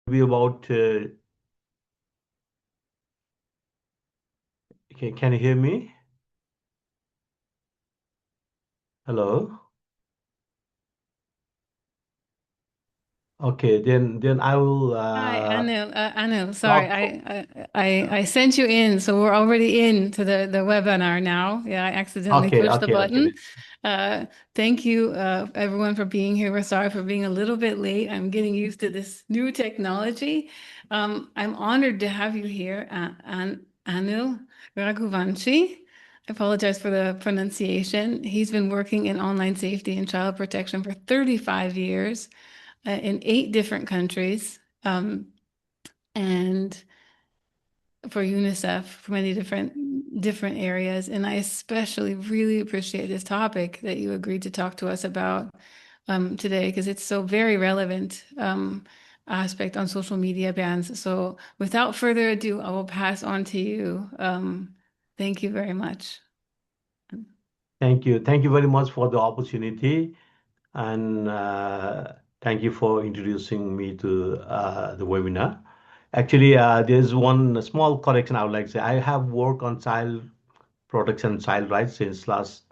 Be about. Can you hear me? Hello. Okay, then I will Hi, Anil. Anil, sorry, talk. I sent you in, so we're already in to the webinar now. Yeah, I accidentally Okay, pushed the okay, okay. button. Uh, Thank you, everyone, for being here. We're sorry for being a little bit late. I'm getting used to this new technology. I'm honored to have you here, Anil Raghuvanshi. I apologize for the pronunciation. He's been working in online safety and child protection for 35 years in 8 different countries. And for UNICEF for many different areas. And I especially really appreciate this topic that you agreed to talk to us about today because it's so very relevant aspect on social media bans. So without further ado, I will pass on to you. Thank you very much. Thank you very much for the opportunity, and thank you for introducing me to the webinar. Actually, there's one small correction I would like to say. I have worked on child protection and child rights since last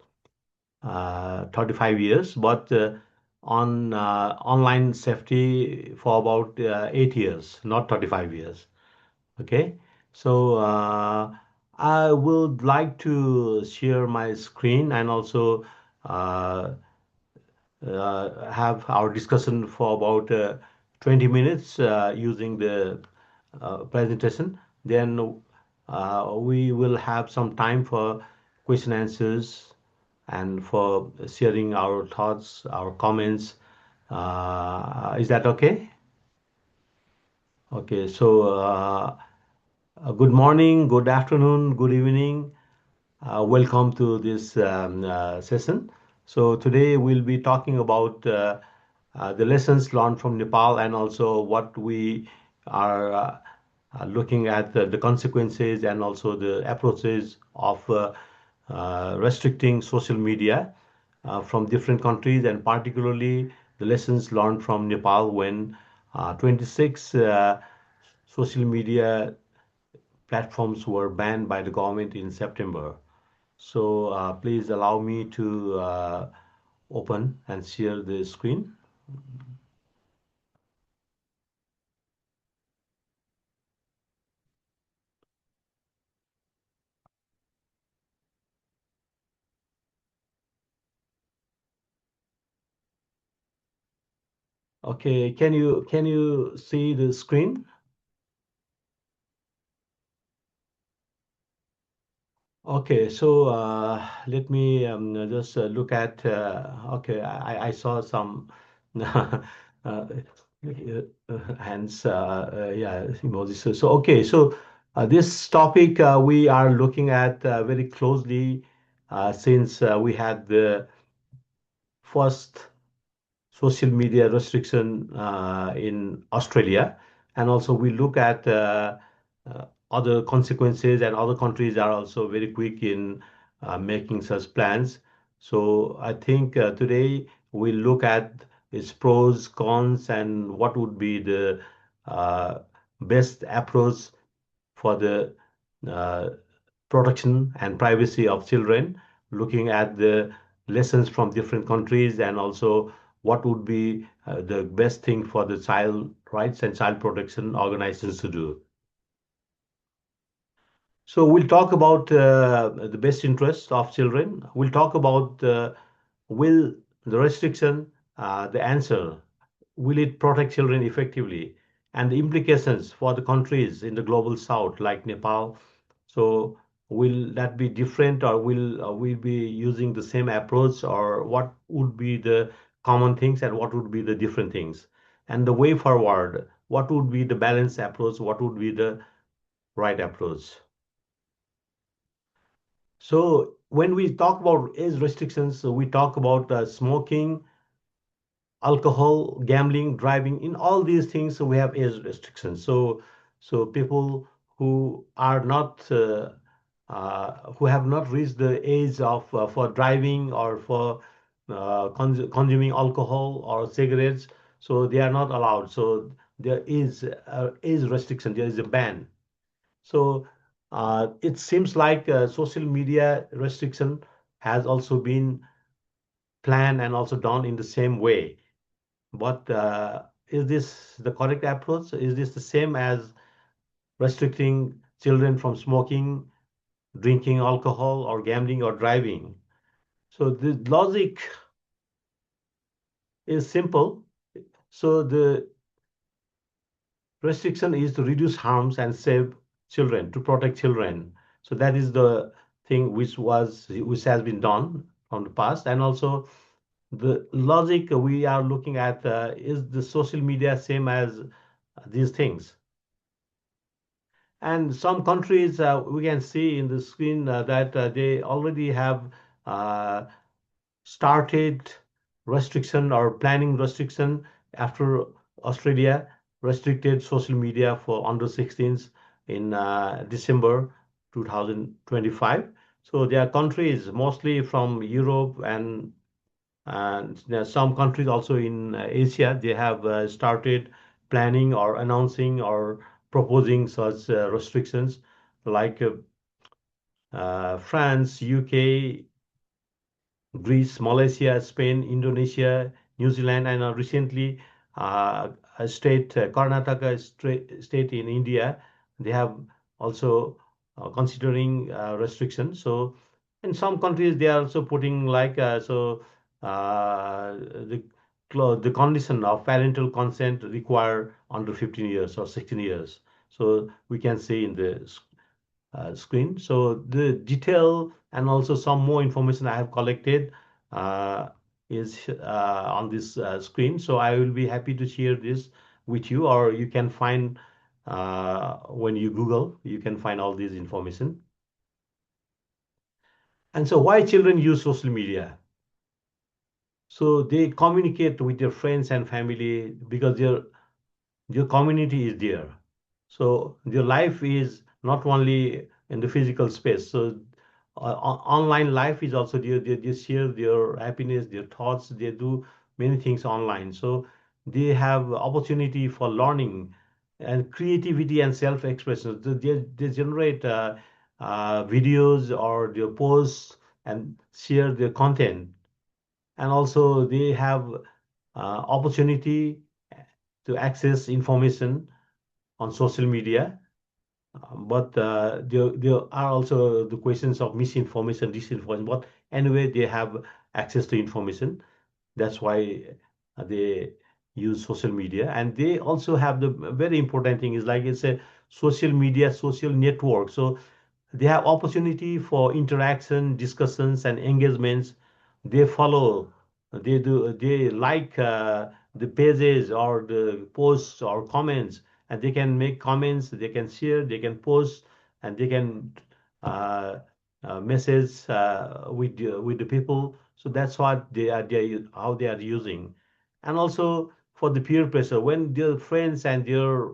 35 years, but on online safety for about 8 years, not 35 years. Okay, so I would like to share my screen and also uh, have our discussion for about 20 minutes using the presentation. Then we will have some time for question answers and for sharing our thoughts, our comments. Is that okay? Okay, so good morning, good afternoon, good evening. Welcome to this session. So today we'll be talking about the lessons learned from Nepal and also what we are looking at the consequences and also the approaches of restricting social media from different countries and particularly the lessons learned from Nepal when 26 social media platforms were banned by the government in September. So please allow me to open and share the screen. Okay, can you see the screen? Okay, so let me just look at. Okay, I saw some hands. Yeah, emojis. So okay, so this topic we are looking at very closely since we had the first social media restriction in Australia, and also we look at other consequences, and other countries are also very quick in making such plans. So I think today we look at its pros, cons, and what would be the uh, best approach for the uh, protection and privacy of children, looking at the lessons from different countries and also what would be the best thing for the child rights and child protection organizations to do. So we'll talk about the best interests of children. We'll talk about will the restriction, the answer, will it protect children effectively, and the implications for the countries in the global south like Nepal. So will that be different, or will we be using the same approach, or what would be the common things and what would be the different things? And the way forward, what would be the balanced approach? What would be the right approach? So when we talk about age restrictions, so we talk about smoking, alcohol, gambling, driving. In all these things, so we have age restrictions. So people who are not who have not reached the age of for driving or for consuming alcohol or cigarettes, so they are not allowed. So there is restriction, there is a ban. So it seems like social media restriction has also been planned and also done in the same way. But is this the correct approach? Is this the same as restricting children from smoking, drinking alcohol, or gambling or driving? So the logic is simple. So the restriction is to reduce harms and save children, to protect children. So that is the thing which has been done from the past. And also the logic we are looking at, is the social media same as these things? And some countries, we can see in the screen that they already have uh, started restriction or planning restriction. After Australia restricted social media for under 16s in December 2025. So there are countries mostly from Europe and there are some countries also in Asia. They have started planning or announcing or proposing such restrictions, like France, UK, Greece, Malaysia, Spain, Indonesia, New Zealand, and recently a state, Karnataka state in India, they have also considering restrictions. So in some countries, they are also putting like the the condition of parental consent require under 15 years or 16 years. So we can see in the screen. So the detail and also some more information I have collected uh, is on this screen. So I will be happy to share this with you, or you can find when you Google, you can find all this information. And so why children use social media? So they communicate with their friends and family because your community is there. So your life is not only in the physical space. So online life is also there. They share their happiness, their thoughts. They do many things online. So they have opportunity for learning and creativity and self-expression. So they generate videos or their posts and share their content. And also they have opportunity to access information on social media. But there are also the questions of misinformation, disinformation. But anyway, they have access to information. That's why they use social media. And they also have the very important thing is like it's a social media, social network. So they have opportunity for interaction, discussions, and engagements. They follow, they like the pages or the posts or comments, and they can make comments, they can share, they can post, and they can uh, message with the people. So that's what how they are using. And also for the peer pressure, when their friends and their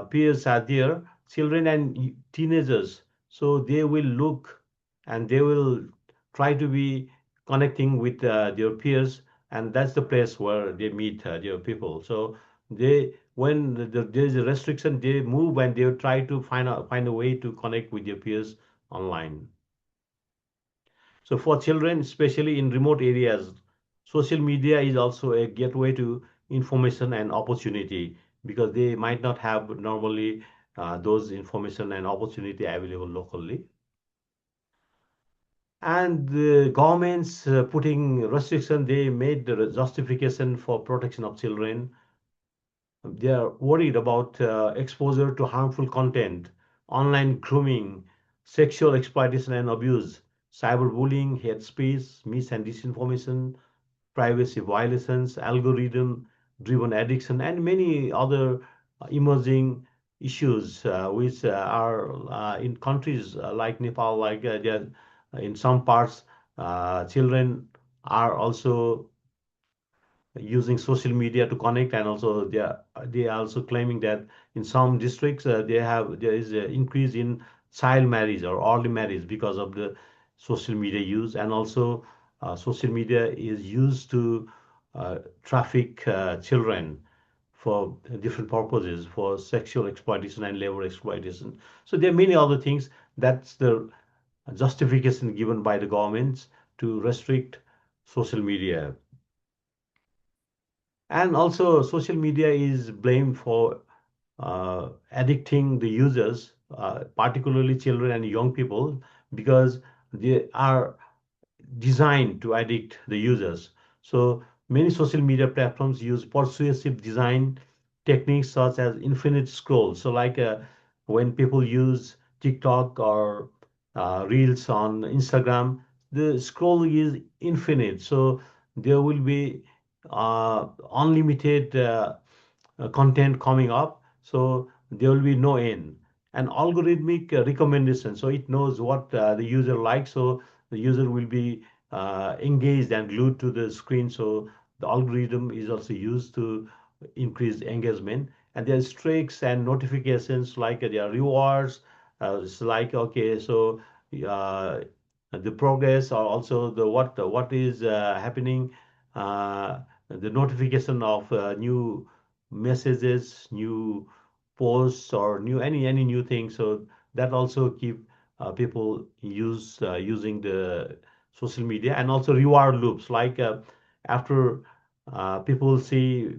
peers are there, children and teenagers, so they will look and they will try to be connecting with their peers, and that's the place where they meet their people. So they, when there is a restriction, they move and they try to find a way to connect with their peers online. So for children, especially in remote areas, social media is also a gateway to information and opportunity, because they might not have normally those information and opportunity available locally. And the governments putting restriction, they made the justification for protection of children. They are worried about exposure to harmful content, online grooming, sexual exploitation and abuse, cyberbullying, hate speech, mis and disinformation, privacy violations, algorithm driven addiction, and many other emerging issues which are in countries like Nepal, like in some parts, children are also using social media to connect, and also they are also claiming that in some districts there is an increase in child marriage or early marriage because of the social media use. And also social media is used to traffic children for different purposes, for sexual exploitation and labor exploitation. So there are many other things. That's the justification given by the governments to restrict social media. And also, social media is blamed for addicting the users, particularly children and young people, because they are designed to addict the users. So many social media platforms use persuasive design techniques such as infinite scroll. So like when people use TikTok or Reels on Instagram, the scroll is infinite. So there will be unlimited content coming up. So there will be no end. An algorithmic recommendation. So it knows what the user likes. So the user will be engaged and glued to the screen. So the algorithm is also used to increase engagement. And there's streaks and notifications like there are rewards. It's like okay, so uh, the progress or also the what is happening, the notification of new messages, new posts, or new any new thing. So that also keep people using the social media, and also reward loops like after people see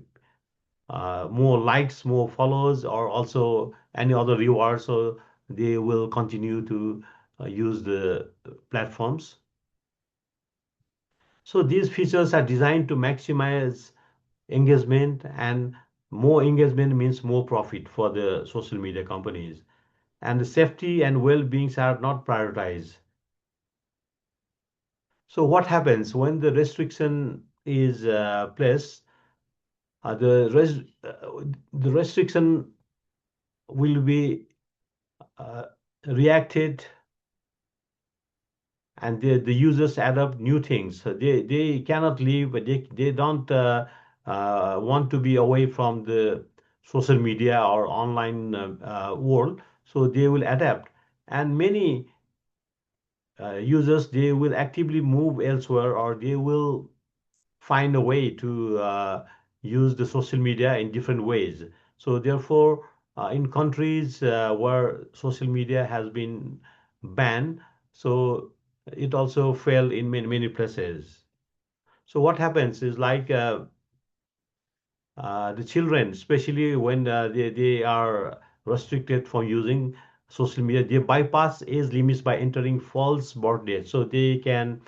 more likes, more follows, or also any other reward, so they will continue to use the platforms. So these features are designed to maximize engagement, and more engagement means more profit for the social media companies. And the safety and well-beings are not prioritized. So what happens when the restriction is placed? Uh, the, res- the restriction will be uh, reacted, and the users adopt new things. So they cannot leave, they don't want to be away from the social media or online world, so they will adapt. And many users, they will actively move elsewhere, or they will find a way to use the social media in different ways. So therefore, in countries where social media has been banned, so it also fell in many places. So what happens is like the children, especially when they are restricted from using social media, they bypass age limits by entering false birth dates. So they can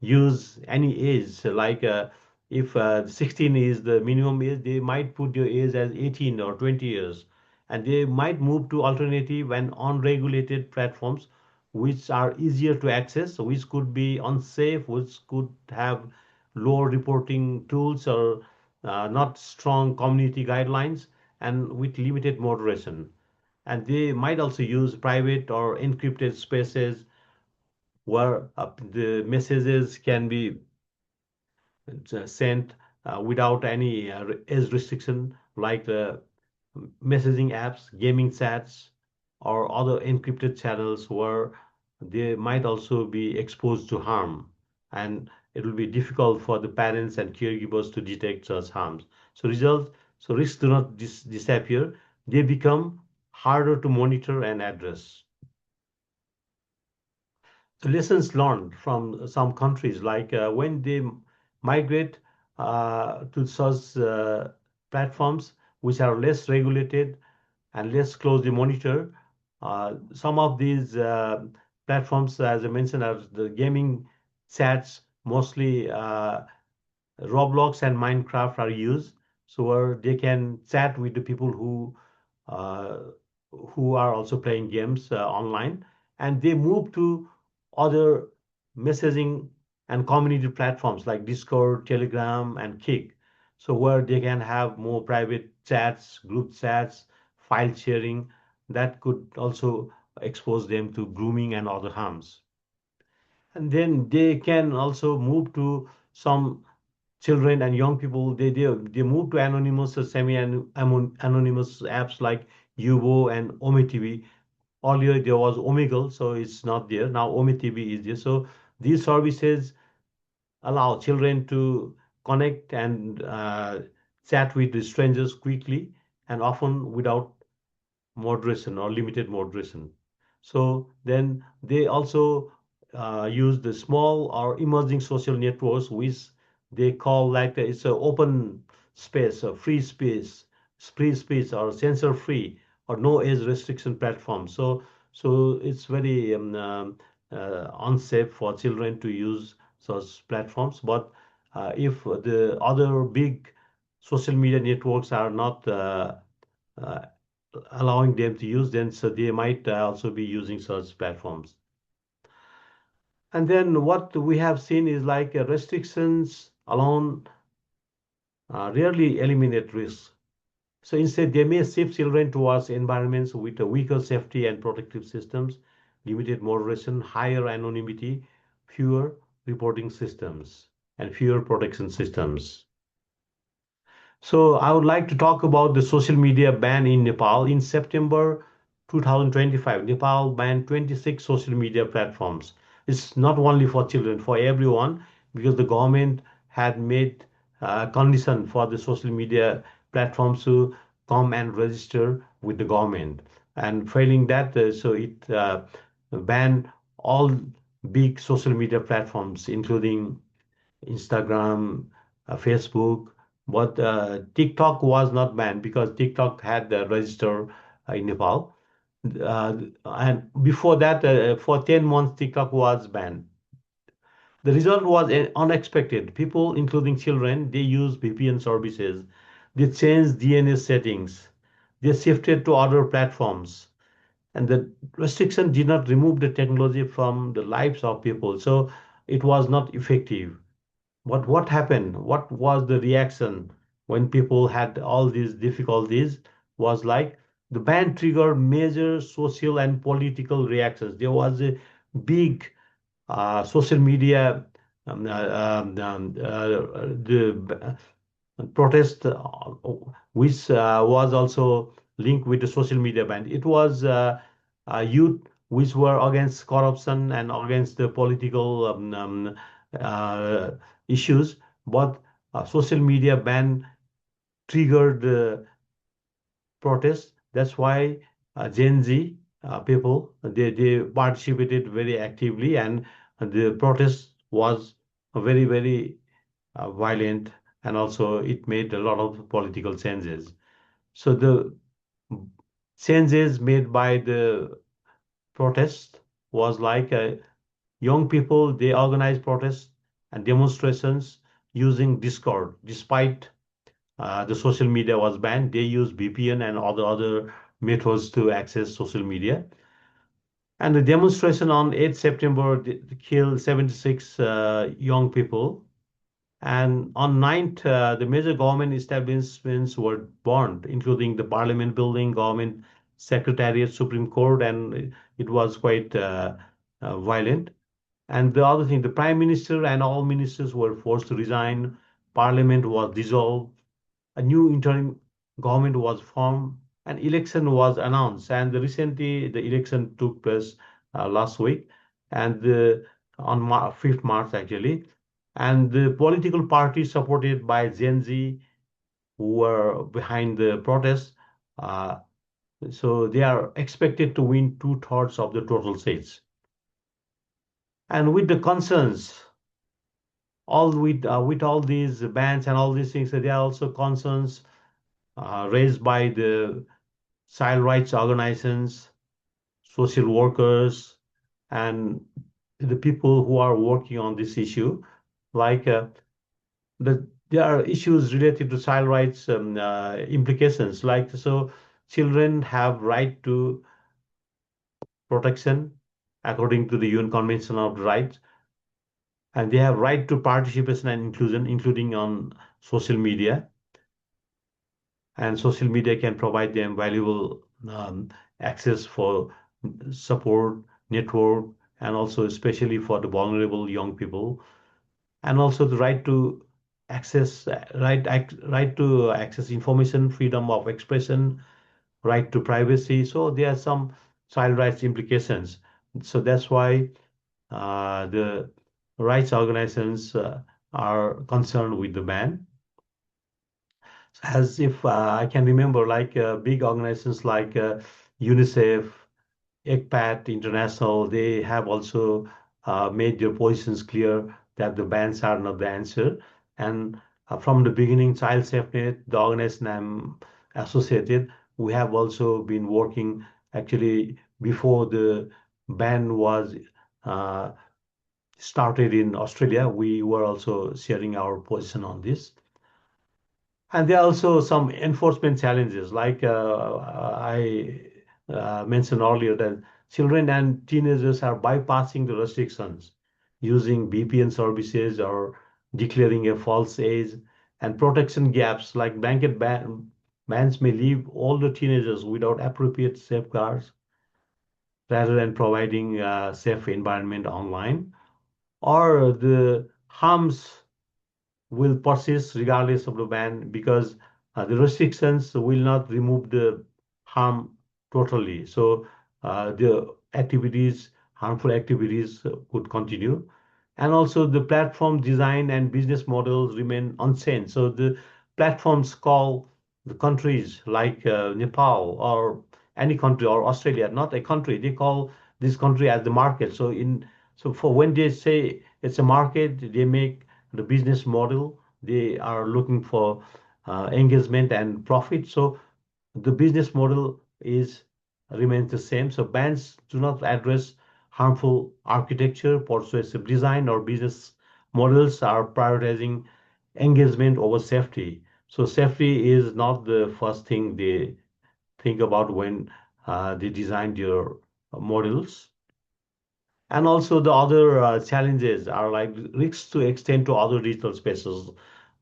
use any age. Like if 16 is the minimum age, they might put your age as 18 or 20 years. And they might move to alternative and unregulated platforms which are easier to access, which could be unsafe, which could have low reporting tools, or not strong community guidelines, and with limited moderation. And they might also use private or encrypted spaces where the messages can be sent without any age restriction, like the messaging apps, gaming chats, or other encrypted channels where they might also be exposed to harm. And it will be difficult for the parents and caregivers to detect such harms. So results, so risks do not disappear; they become harder to monitor and address. So lessons learned from some countries, like when they migrate to such platforms which are less regulated and less closely monitored. Some of these platforms, as I mentioned, are the gaming chats, mostly Roblox and Minecraft are used, so where they can chat with the people uh, who are also playing games online, and they move to other messaging and community platforms like Discord, Telegram, and Kick, so where they can have more private chats, group chats, file sharing that could also expose them to grooming and other harms. And then they can also move to some children and young people, they move to anonymous or semi-anonymous apps like Yubo and OmiTV. Earlier there was Omegle, so it's not there. Now OmiTV is there. So these services allow children to connect and chat with the strangers quickly and often without moderation or limited moderation. So then they also use the small or emerging social networks, which they call like it's an open space, a free space or censor free or no age restriction platform. So it's very unsafe for children to use such platforms. But if the other big social media networks are not uh, allowing them to use them, so they might also be using such platforms. And then what we have seen is like restrictions alone rarely eliminate risks. So instead, they may shift children towards environments with a weaker safety and protective systems, limited moderation, higher anonymity, fewer reporting systems, and fewer protection systems. So I would like to talk about the social media ban in Nepal. In September 2025, Nepal banned 26 social media platforms. It's not only for children, for everyone, because the government had made a condition for the social media platforms to come and register with the government. And failing that, so it banned all big social media platforms, including Instagram, Facebook, but TikTok was not banned because TikTok had registered in Nepal. And before that, for 10 months, TikTok was banned. The result was unexpected. People, including children, they used VPN services. They changed DNS settings. They shifted to other platforms. And the restriction did not remove the technology from the lives of people. So it was not effective. But what happened? What was the reaction when people had all these difficulties? Was like the ban triggered major social and political reactions. There was a big social media the protest, which was also linked with the social media ban. It was youth which were against corruption and against the political uh, issues, but social media ban triggered protests. That's why Gen Z people they participated very actively, and the protest was very violent, and also it made a lot of political changes. So the changes made by the protest was like young people they organized protests and demonstrations using Discord. Despite the social media was banned, they used VPN and other methods to access social media. And the demonstration on 8th September killed 76 young people. And on 9th, the major government establishments were burned, including the Parliament building, government secretariat, Supreme Court, and it was quite violent. And the other thing, the Prime Minister and all ministers were forced to resign. Parliament was dissolved. A new interim government was formed. An election was announced. And recently, the election took place last week, and on 5th March actually. And the political parties supported by Gen Z who were behind the protests, uh, so they are expected to win two-thirds of the total seats. And with the concerns, all with all these bans and all these things, there are also concerns raised by the child rights organizations, social workers, and the people who are working on this issue. Like there are issues related to child rights implications. Like so, children have right to protection according to the UN Convention of Rights, and they have right to participation and inclusion, including on social media. And social media can provide them valuable access for support, network, and also especially for the vulnerable young people, and also the right to access, right to access information, freedom of expression, right to privacy. So there are some child rights implications. So that's why the rights organizations are concerned with the ban. As if I can remember, like big organizations like UNICEF, ECPAT International, they have also made their positions clear that the bans are not the answer. And from the beginning, Child SafeNet, the organization I'm associated, we have also been working actually before the ban was uh, started in Australia. We were also sharing our position on this. And there are also some enforcement challenges, like I mentioned earlier, that children and teenagers are bypassing the restrictions using VPN services or declaring a false age, and protection gaps like bans may leave all the teenagers without appropriate safeguards rather than providing a safe environment online, or the harms will persist regardless of the ban because the restrictions will not remove the harm totally. So the activities, harmful activities could continue. And also the platform design and business models remain unchanged. So the platforms call the countries like Nepal or any country or Australia, not a country, they call this country as the market. So for when they say it's a market, they make the business model. They are looking for engagement and profit. So the business model is remains the same. So bans do not address harmful architecture, persuasive design, or business models are prioritizing engagement over safety. So safety is not the first thing they think about when they design their models. And also the other challenges are like risks to extend to other digital spaces.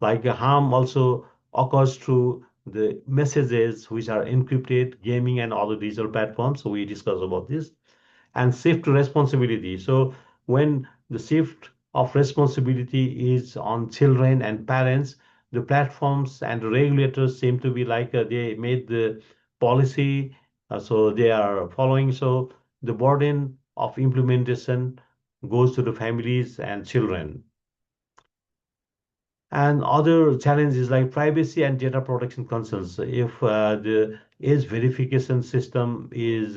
Like harm also occurs through the messages which are encrypted, gaming and other digital platforms. So we discussed about this and shift responsibility. So when the shift of responsibility is on children and parents, the platforms and the regulators seem to be like they made the policy, so they are following. So the burden of implementation goes to the families and children. And other challenges like privacy and data protection concerns. If the age verification system is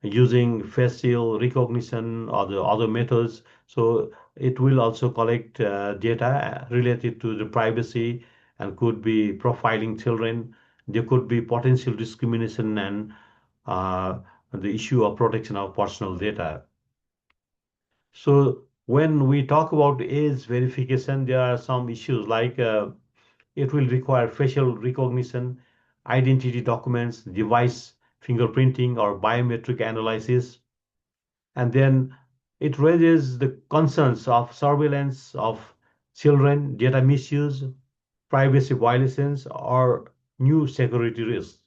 using facial recognition or the other methods, so it will also collect data related to the privacy and could be profiling children. There could be potential discrimination and uh, the issue of protection of personal data. So when we talk about age verification, there are some issues like it will require facial recognition, identity documents, device fingerprinting, or biometric analysis. And then it raises the concerns of surveillance of children, data misuse, privacy violations, or new security risks.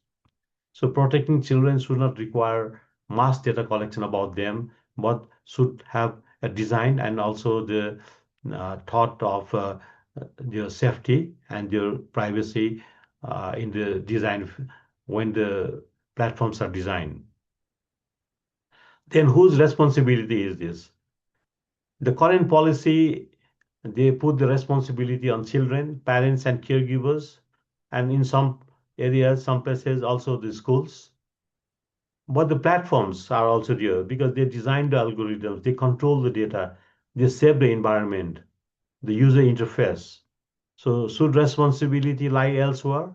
So protecting children should not require mass data collection about them, but should have a design and also the thought of their safety and their privacy in the design when the platforms are designed. Then whose responsibility is this? The current policy, they put the responsibility on children, parents, and caregivers, and in some areas, some places, also the schools. But the platforms are also there because they design the algorithms, they control the data, they save the environment, the user interface. So should responsibility lie elsewhere?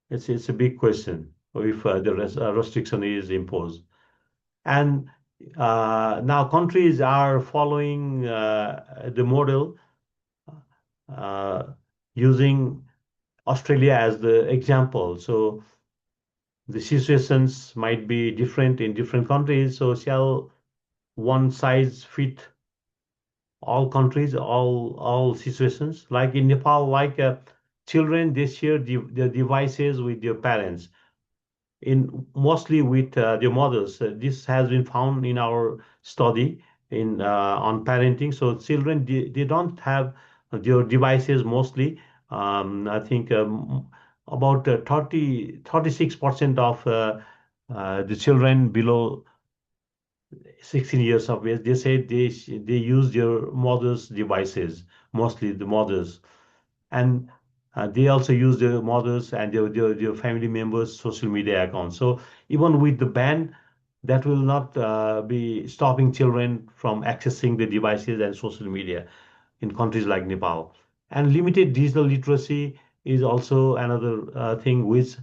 It's a big question if the restriction is imposed. And now countries are following the model uh, using Australia as the example. So the situations might be different in different countries. So shall one size fit all countries, all situations? Like in Nepal, like children, they share their devices with their parents in mostly with their mothers. This has been found in our study in on parenting. So children they don't have their devices mostly. I think about 36% of the children below 16 years of age, they say they use their mother's devices, mostly the mothers. And they also use their mothers and their family members' social media accounts. So even with the ban, that will not be stopping children from accessing the devices and social media in countries like Nepal. And limited digital literacy is also another thing which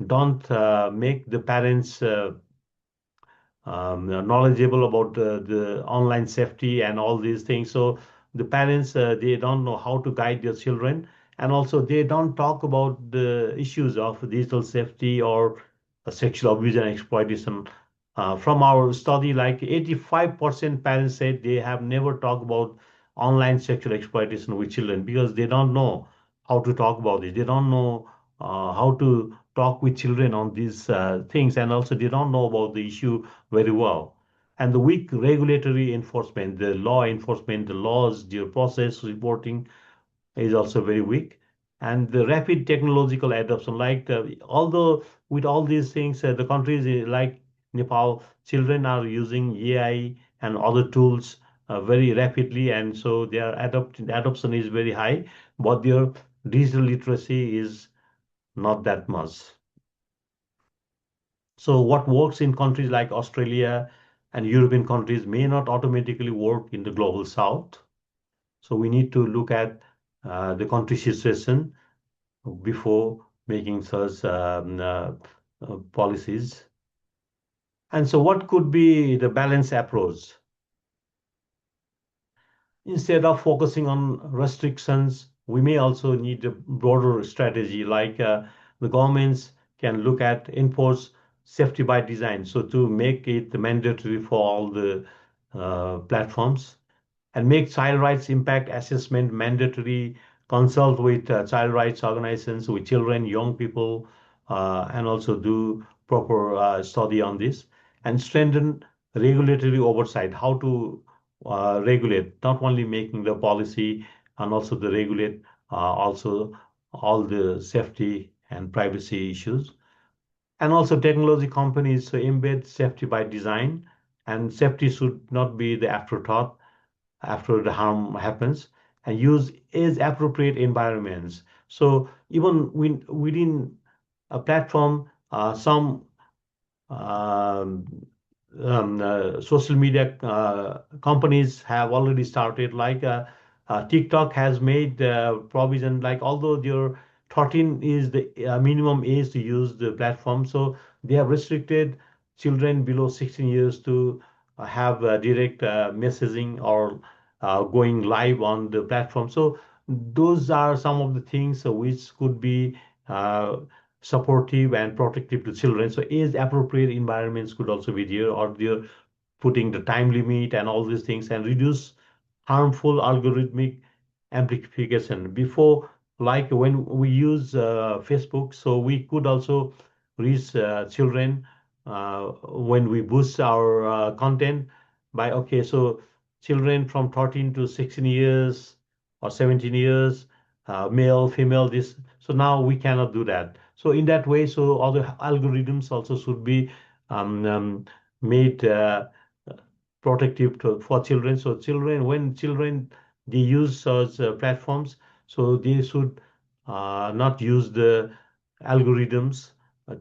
don't make the parents knowledgeable about the online safety and all these things. So the parents they don't know how to guide their children, and also they don't talk about the issues of digital safety or sexual abuse and exploitation. From our study, like 85% parents said they have never talked about online sexual exploitation with children because they don't know how to talk about it. They don't know how to talk with children on these things, and also they don't know about the issue very well. And the weak regulatory enforcement, the law enforcement, the laws, the process reporting is also very weak. And the rapid technological adoption, like although with all these things, the countries like Nepal, children are using AI and other tools very rapidly, and so their adoption is very high, but their digital literacy is not that much. So what works in countries like Australia and European countries may not automatically work in the global south. So we need to look at the country situation before making such policies. And so what could be the balanced approach? Instead of focusing on restrictions, we may also need a broader strategy, like the governments can look at enforce safety by design, so to make it mandatory for all the platforms, and make child rights impact assessment mandatory, consult with child rights organizations, with children, young people, and also do proper study on this, and strengthen regulatory oversight, how to regulate, not only making the policy and also the regulate also all the safety and privacy issues. And also technology companies so embed safety by design, and safety should not be the afterthought after the harm happens, and use age appropriate environments. So even within a platform, some um, social media companies have already started, like TikTok has made provision, like although their 13 is the minimum age to use the platform, so they have restricted children below 16 years to have direct messaging or going live on the platform. So those are some of the things which could be uh, supportive and protective to children. So age appropriate environments could also be there, or they're putting the time limit and all these things, and reduce harmful algorithmic amplification. Before, like when we use Facebook, so we could also reach children when we boost our content by, okay, so children from 13 to 16 years or 17 years, male, female, this. So now we cannot do that. So in that way, so all the algorithms also should be um, um, made protective for children. So children, when children they use such platforms, so they should not use the algorithms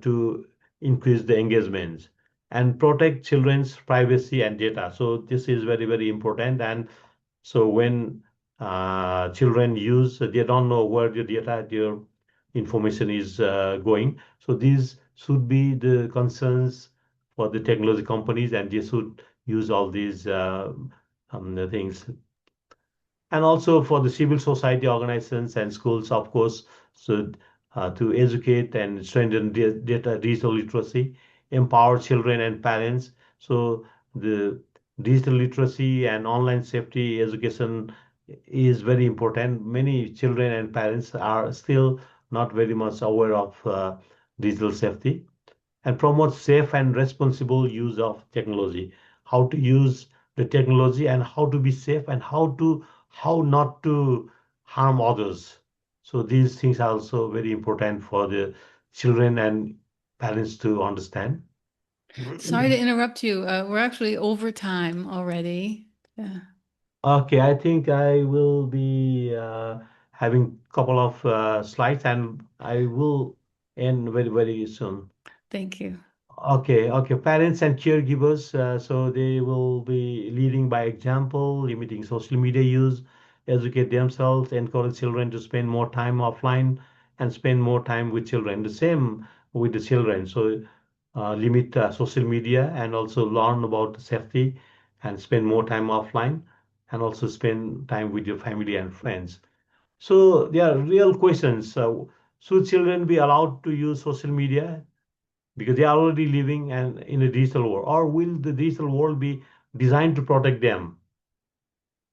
to increase the engagements, and protect children's privacy and data. So this is very, very important. And so when children use, they don't know where the data, their information is going. So these should be the concerns for the technology companies, and they should use all these things. And also for the civil society organizations and schools, of course, should to educate and strengthen data digital literacy, empower children and parents. So the digital literacy and online safety education is very important. Many children and parents are still not very much aware of digital safety, and promote safe and responsible use of technology. How to use the technology, and how to be safe, and how not to harm others. So these things are also very important for the children and parents to understand. Sorry to interrupt you. We're actually over time already. Yeah. Okay, I think I will be having couple of slides, and I will end very, very soon. Thank you. Okay, okay. Parents and caregivers, so they will be leading by example, limiting social media use, educate themselves, encourage children to spend more time offline and spend more time with children. The same with the children. So limit social media and also learn about safety and spend more time offline and also spend time with your family and friends. So there are real questions. Should children be allowed to use social media because they are already living in a digital world, or will the digital world be designed to protect them?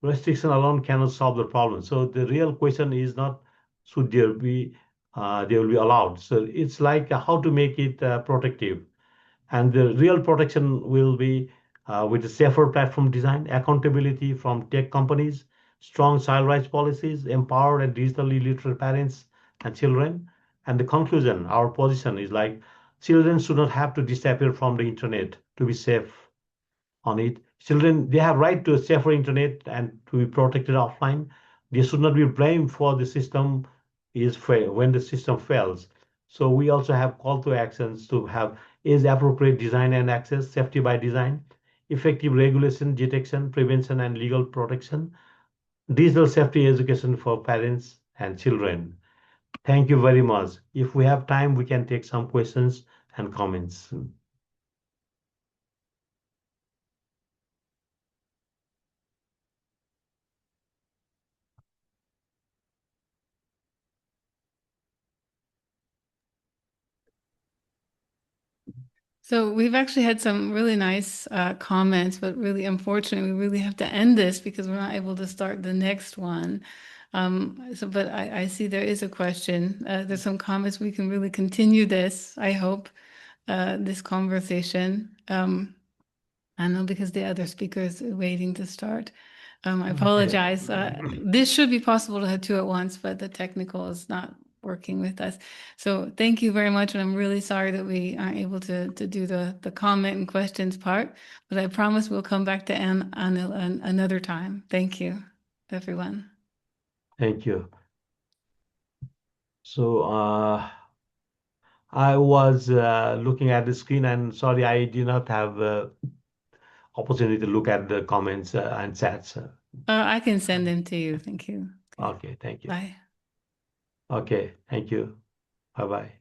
Restriction alone cannot solve the problem. So the real question is not should there be they will be allowed. So it's like how to make it protective, and the real protection will be with a safer platform design, accountability from tech companies, strong child rights policies, empowered and digitally literate parents and children. And the conclusion, our position is like children should not have to disappear from the internet to be safe on it. Children, they have right to a safer internet and to be protected offline. They should not be blamed for the system is when the system fails. So we also have call to actions to have is appropriate design and access, safety by design, effective regulation, detection, prevention, and legal protection, digital safety education for parents and children. Thank you very much. If we have time, we can take some questions and comments. So we've actually had some really nice comments, but really unfortunately, we really have to end this because we're not able to start the next one. But I see there is a question. There's some comments. We can really continue this, I hope, this conversation. I know because the other speaker is waiting to start. I Okay. apologize. This should be possible to have two at once, but the technical is not working with us. So thank you very much. And I'm really sorry that we aren't able to do the comment and questions part, but I promise we'll come back to Anil another time. Thank you, everyone. Thank you. So I was looking at the screen and sorry, I did not have opportunity to look at the comments and chats. I can send them to you. Thank you. Okay, Okay, thank you. bye. Okay, thank you. Bye bye.